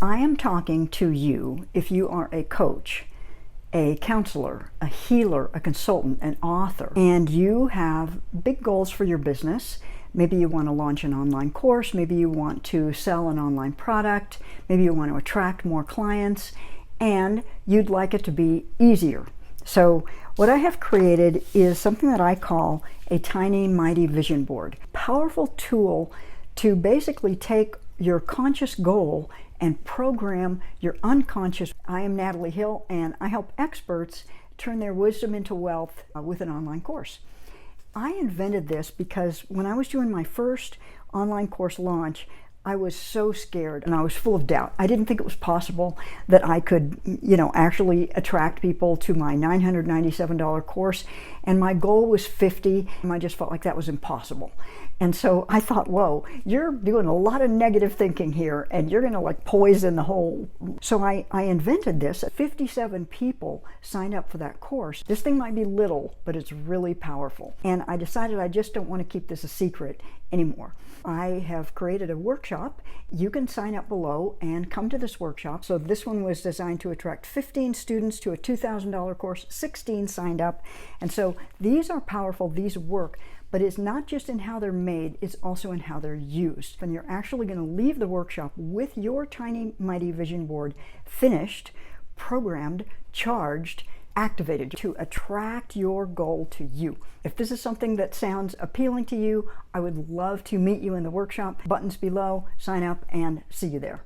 I am talking to you if you are a coach, a counselor, a healer, a consultant, an author, and you have big goals for your business. Maybe you want to launch an online course, maybe you want to sell an online product, maybe you want to attract more clients, and you'd like it to be easier. So what I have created is something that I call a Tiny Mighty Vision Board. Powerful tool to basically take your conscious goal and program your unconscious. I am Natalie Hill, and I help experts turn their wisdom into wealth with an online course. I invented this because when I was doing my first online course launch, I was so scared and I was full of doubt. I didn't think it was possible that I could, actually attract people to my $997 course. And my goal was 50, and I just felt like that was impossible. And so I thought, whoa, you're doing a lot of negative thinking here and you're gonna poison the whole. So I invented this. 57 people signed up for that course. This thing might be little, but it's really powerful. And I decided I just don't want to keep this a secret anymore. I have created a workshop. You can sign up below and come to this workshop. So this one was designed to attract 15 students to a $2,000 course. 16 signed up. And so these are powerful, these work, but it's not just in how they're made, it's also in how they're used. And you're actually going to leave the workshop with your Tiny Mighty Vision Board finished, programmed, charged, activated to attract your goal to you. If this is something that sounds appealing to you, I would love to meet you in the workshop. Buttons below, sign up, and see you there.